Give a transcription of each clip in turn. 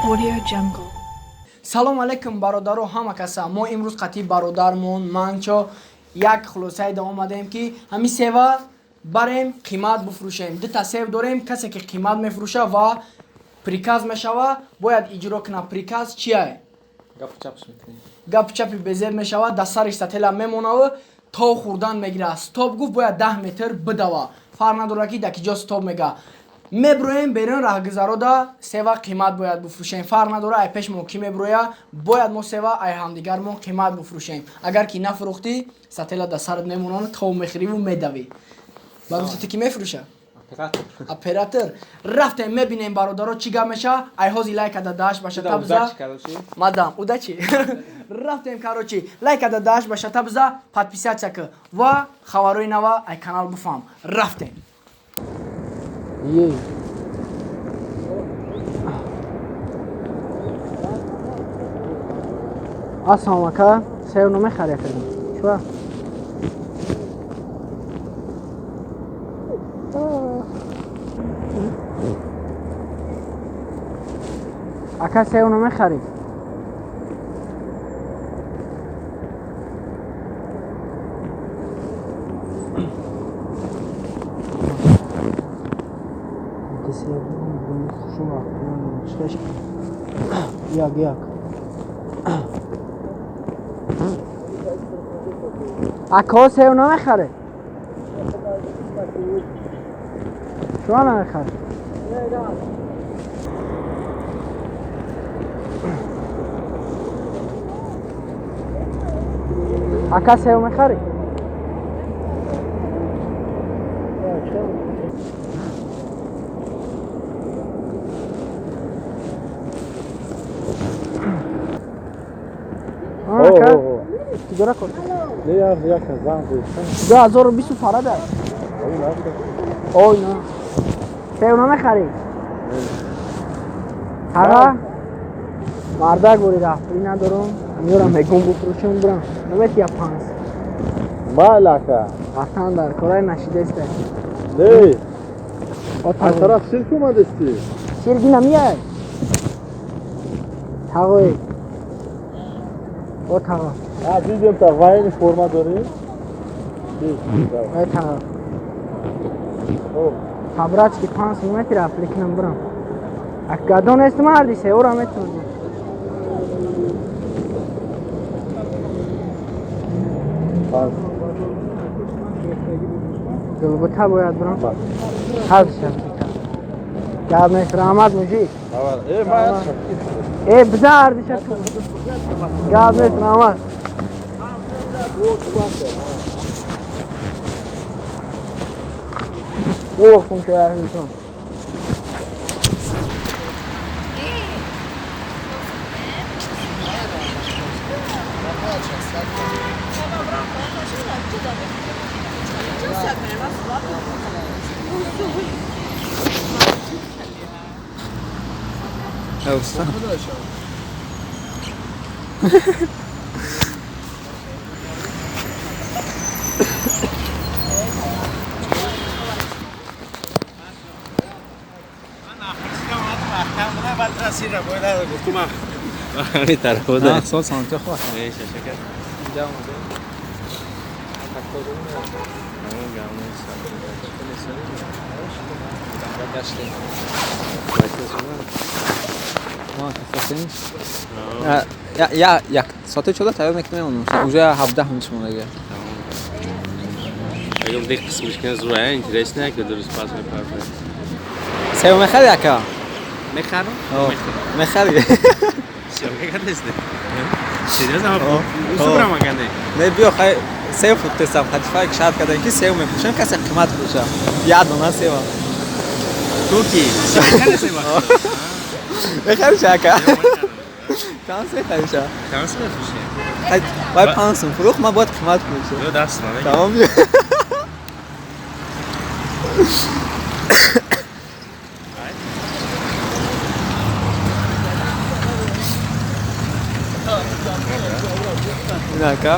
Audio Jungle. салом алайкум бародару ҳама каса. Мо имрӯз қатъи бародармон манчо як хулосаи да омадем ки ҳами сева барем қимат буфрӯшем. Дута сев дорем, касе ки қимат мефурӯша ва приказ мешава бояд иҷро кунад. Приказ чия? гапу чапи безеб мешава, да сариш сатела мемонава то хурдан мегира. Стоп гуфт бояд 10 метр бидава. Фарқ надора ки да киҷо стоп мега. меброем берин раҳгузарода сева қимат бояд буфрӯшем. Фарқ надора ай пешмо ки меброя бояд мо сева ай ҳамдигармон қимат буфрӯшем. Агар ки нафурӯхтӣ сатела да сарат мемонад то мехириву медавӣ. Ба гуфти ки мефурӯша? Оператор. Рафтем мебинем бародаро чӣ гап меша. Айҳози лайка да даш баша табза. Мадам, уда чӣ? Рафтем карочи лайка да даш баша табза, подписатсия ки ва хабарои нава ай канал буфам. Рафтем. Ассалому ака, сев намехарӣ кардем. Чуа? Ака сев намехарӣ. Як. Ака сев намехаре? Шума намехаре? Ака сев мехаре? Тигара кор. Як зам буд. 2020 фарада. Ой на. Сев намехари? Ага. Бардак бори рафтӣ надорам. Меёрам мегум буфрӯшам бурам. Наметия панс. Балака. Ватан дар кораи нашидаста. Не. А тараф сирк омадасти? Сирги намияй. Тағой. О тағо. Видим та вайни форма дорем. Ой тағо. Табрачки 5 метр апликнам бурам. Ак гадон est марди се ора метонам. Гулбута бояд бурам. Ҳад шад. Гап нест раҳмат мужик. Бизар дишад. Гап нест раҳмат. Охум ки арҳитон. Elsa. همین طرف بوده. نه سال سانتا خواهد. نه شکر. اینجا اومده. Як соту чуда тайёр мекунем уже 17 минут монага. Агам дек қисмишкан зурая интересная, ки дурус пас мепарфе. Сев мехари ака? Мехару? Мехари. Всё, как это сделать? Серьезно? Усубрам агане. Не био хай сев фуктесам хатифай шарт кадан ки сев мефушам касе қимат фуша. Яд на сева. Туки. Как сева? Мехари ака. Тансе хайша. Тансе мефуше. Хай вай пансум фурух ма бод қимат фуша. Yo даст мана. Тамом. Inaká?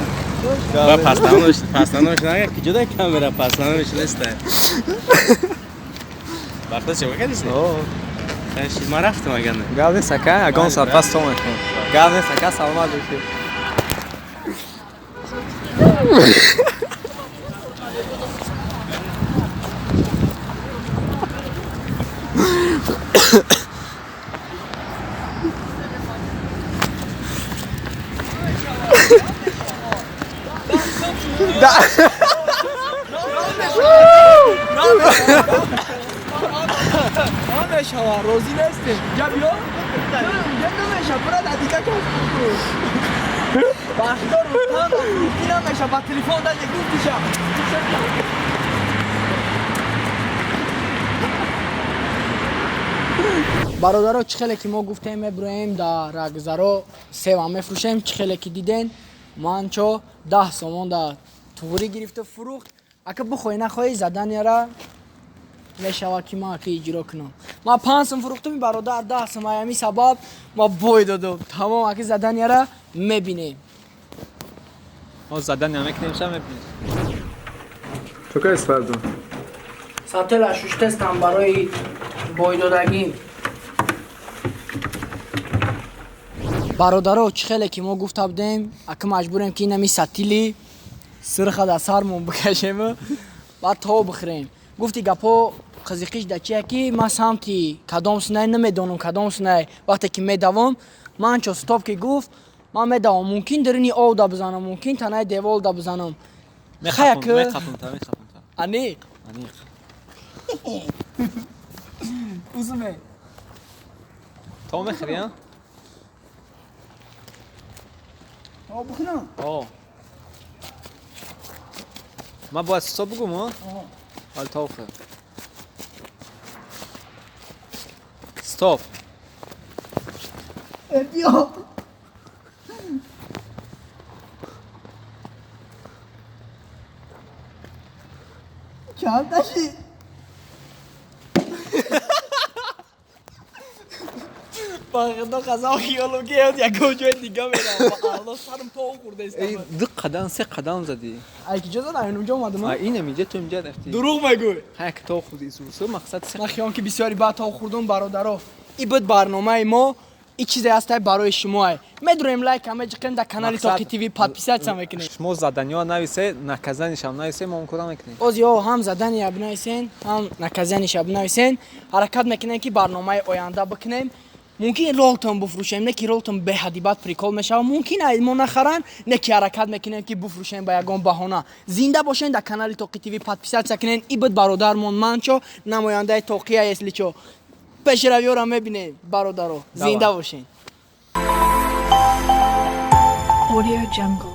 Пастанош нага, ки ҷуда камера пастанош неста. Вақта чӣ вакадис не? خیلی ما رفتم اگر نه گاو نیست که اگان سرپاس تو میکنم گاو نیست که سلامت باشی نمیشه روزی نیستیم جا بیا نمیشه برای دیگه کن بخدا روزتان روزی نمیشه با تلیفون داد یک دوستیشه برادرها چخیلی که ما گفتیم ابراهیم در رگزارو سیو هم میفروشیم چخیلی که دیدین من چو 10 سومون در توری گرفت و فروخت اگه بخوای نخواهی زدن یاره میشود که ما که اجرا کنم ما 5 سوم فروختم برادر 10 سوم همی سبب ما بوی دادم تمام اگه زدن یاره میبینیم ما زدن نمیکنیم شم میبینیم تو که استفاده ساتل شش تستم برای بوی دادگی برادرها چخیلی که ما گفته بودیم اگه مجبوریم که اینمی ساتیلی سرخ در سرمون بکشیم بعد تا بخوریم گفتی گپا خزیقیش در چیه که من سمتی کدام سنه نمیدونم کدام سنه وقتی که میدوام من چو ستاپ که گفت من میدوام ممکن درینی آو دا بزنم ممکن تنهای دیوال دا بزنم میخپم تا انیق انیق اوزمه تو میخوری ها؟ آو بخورم آه ما باید ستاپ بگم ها؟ حال تا بخور ستاپ بیا کم نشی با خدا خزا خیالو که یک جای دیگه میرم الله سرم تا خورده است ای دو قدم سه قدم زدی ای که جزا نه اونجا اومدم اینم اینجا تو اینجا رفتی دروغ میگوی یک تا خودی سو مقصد سه من خیام که بسیاری بعد تا خوردم برادرها این بود برنامه ما این چیزی هست برای شما میدونیم لایک هم کنید در کانال تاقی تیوی подписаться هم میکنید شما زدنیا نویسه نکزنیش هم نویسه ما اون کدام میکنیم از یا هم زدنی اب نویسین هم نکزنیش اب نویسین حرکت میکنین که برنامه آینده بکنیم ممکن رولتون بفروشیم نه که رولتون به حدی بعد پریکول میشه و ممکن ما نخرن نه که حرکت میکنیم که بفروشیم با یگان بهانه زنده باشین در کانال تاقی تیوی подписаться کنین این بود برادرمون منچو نماینده تاقی اسلیچو پیشرویو را میبینید برادرو زنده باشین Audio Jungle.